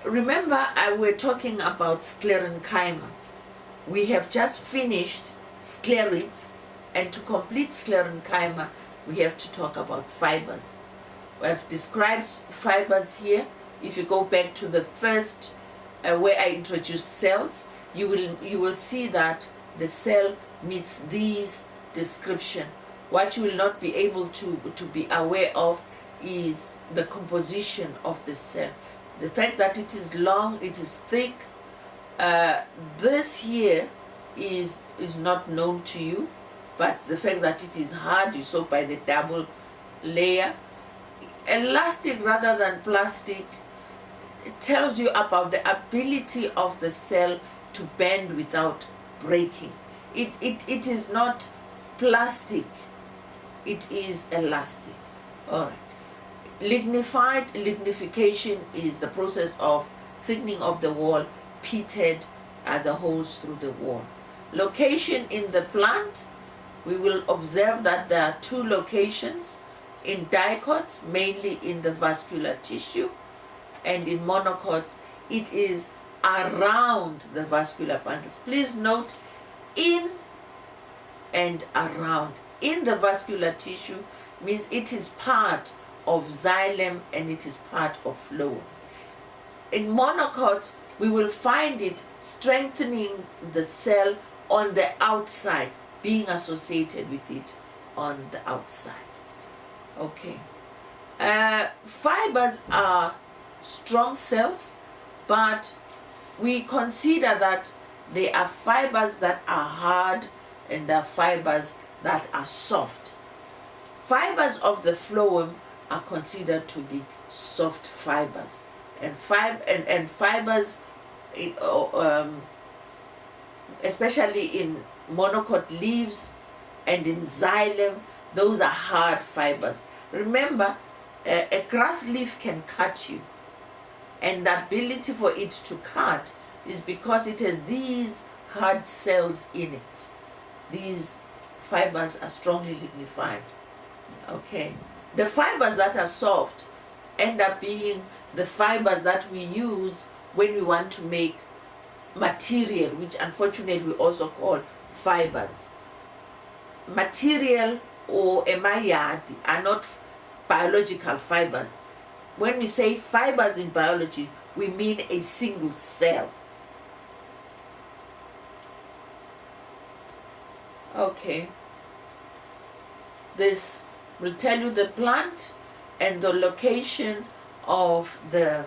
remember we're talking about sclerenchyma. We have just finished sclerids, and to complete sclerenchyma, we have to talk about fibers. We have described fibers here. If you go back to the first where I introduced cells, you will see that the cell meets these description. What you will not be able to be aware of is the composition of the cell. The fact that it is long, it is thick. This here is not known to you, but the fact that it is hard, you saw by the double layer. Elastic rather than plastic, it tells you about the ability of the cell to bend without breaking. It is not plastic, it is elastic. All right. Lignified, lignification is the process of thickening of the wall. Pitted are the holes through the wall. Location in the plant, we will observe that there are two locations. In dicots, mainly in the vascular tissue, and in monocots, it is around the vascular bundles. Please note, in and around. In the vascular tissue means it is part of xylem and it is part of phloem. In monocots, we will find it strengthening the cell on the outside, being associated with it on the outside. Okay. Fibers are strong cells, but we consider that there are fibers that are hard and there are fibers that are soft. Fibers of the phloem are considered to be soft fibers, and fibers, especially in monocot leaves and in xylem, those are hard fibers. Remember, a grass leaf can cut you, and the ability for it to cut is because it has these hard cells in it. These fibers are strongly lignified. Okay. The fibers that are soft end up being the fibers that we use when we want to make material, which unfortunately we also call fibers. Material or emayadi are not biological fibers. When we say fibers in biology, we mean a single cell. Okay. This will tell you the plant and the location of the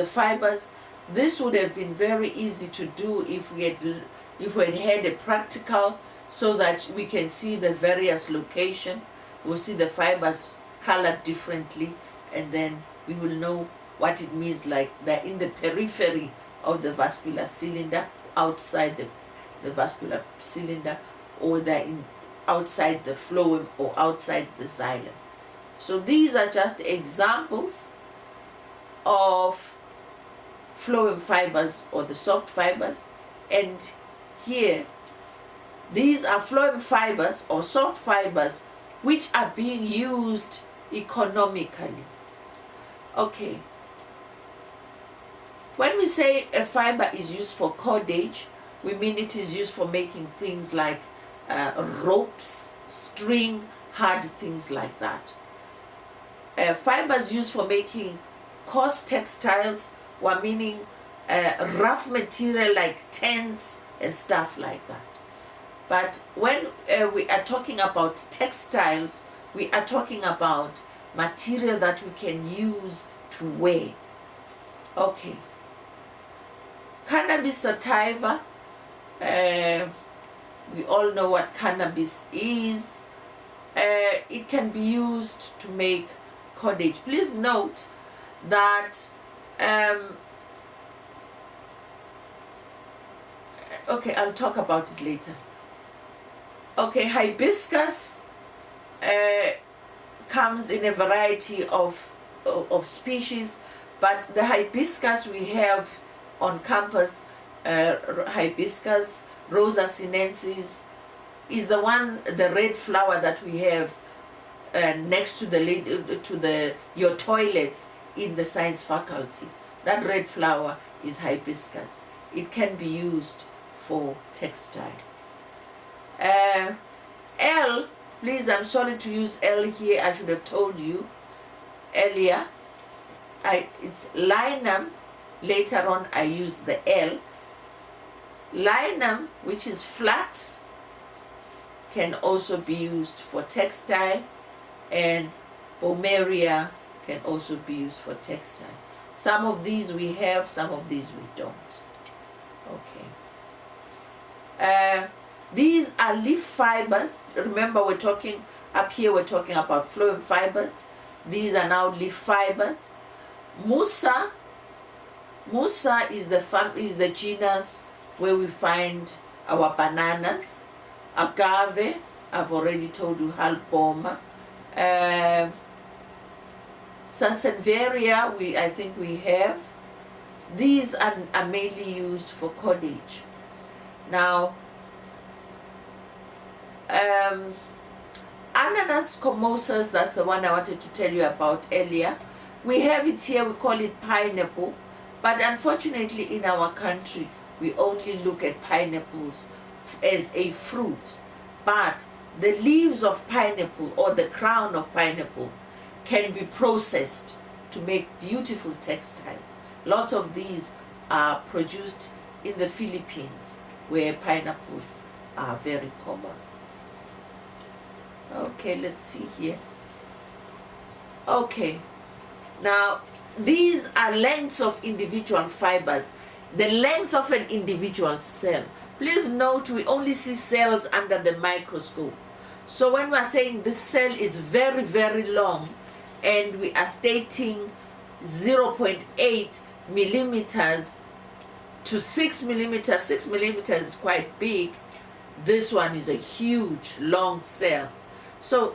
fibers. This would have been very easy to do if we had a practical, so that we can see the various location. We'll see the fibers colored differently, and then we will know what it means, like they're in the periphery of the vascular cylinder, outside the vascular cylinder, or they're outside the phloem or outside the xylem. So these are just examples of phloem fibers or the soft fibers, and here these are phloem fibers or soft fibers which are being used economically. Okay. When we say a fiber is used for cordage, we mean it is used for making things like ropes, string, hard things like that. Fibers used for making coarse textiles, were meaning rough material like tents and stuff like that. But when we are talking about textiles, we are talking about material that we can use to wear. Okay. Cannabis sativa, we all know what cannabis is. It can be used to make cordage. Please note that okay, I'll talk about it later. Okay, hibiscus comes in a variety of species, but the hibiscus we have on campus, hibiscus rosa sinensis, is the one, the red flower that we have next to your toilets in the science faculty. That red flower is hibiscus. It can be used for textile. L, please, I'm sorry to use L here. I should have told you earlier. It's linum. Later on I use the L. Linum, which is flax, can also be used for textile, and Bomeria can also be used for textile. Some of these we have, some of these we don't. Okay. These are leaf fibers. Remember, we're talking up here, we're talking about phloem fibers. These are now leaf fibers. Musa is the genus where we find our bananas. Agave, I've already told you, halboma. Sansevieria, I think we have. These are mainly used for cordage. Now, Ananas commosus, that's the one I wanted to tell you about earlier. We have it here, we call it pineapple, but unfortunately in our country we only look at pineapples as a fruit. But the leaves of pineapple or the crown of pineapple can be processed to make beautiful textiles. Lots of these are produced in the Philippines, where pineapples are very common. Okay, let's see here. Okay, now these are lengths of individual fibers. The length of an individual cell. Please note, we only see cells under the microscope. So when we are saying this cell is very, very long, and we are stating 0.8 millimeters to 6 millimeters, 6 millimeters is quite big. This one is a huge, long cell. So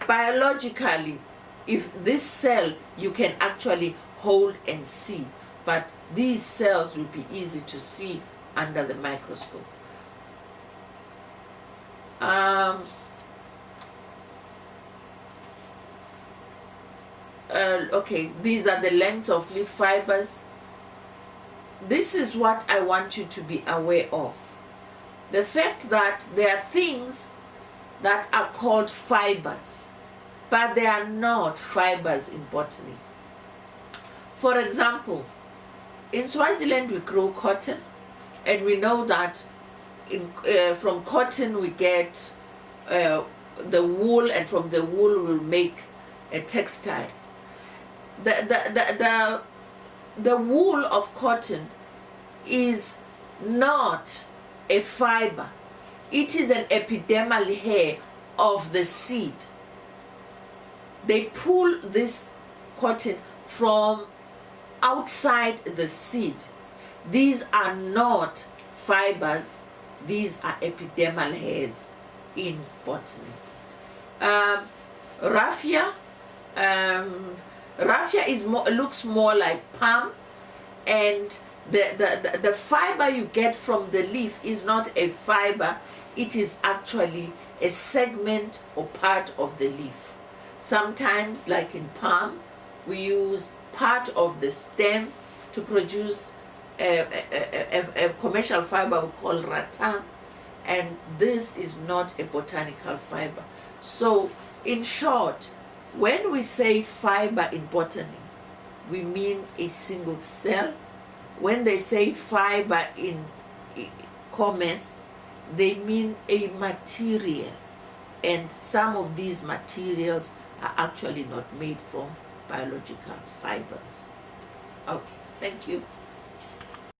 biologically, if this cell you can actually hold and see, but these cells will be easy to see under the microscope. Okay, these are the lengths of leaf fibers. This is what I want you to be aware of. The fact that there are things that are called fibers, but they are not fibers in botany. For example, in Swaziland we grow cotton, and we know that from cotton we get the wool, and from the wool we'll make textiles. The wool of cotton is not a fiber. It is an epidermal hair of the seed. They pull this cotton from outside the seed. These are not fibers, these are epidermal hairs in botany. Raffia looks more like palm, and the fiber you get from the leaf is not a fiber, it is actually a segment or part of the leaf. Sometimes, like in palm, we use part of the stem to produce a commercial fiber we call rattan, and this is not a botanical fiber. So in short, when we say fiber in botany, we mean a single cell. When they say fiber in commerce, they mean a material, and some of these materials are actually not made from biological fibers. Okay, thank you.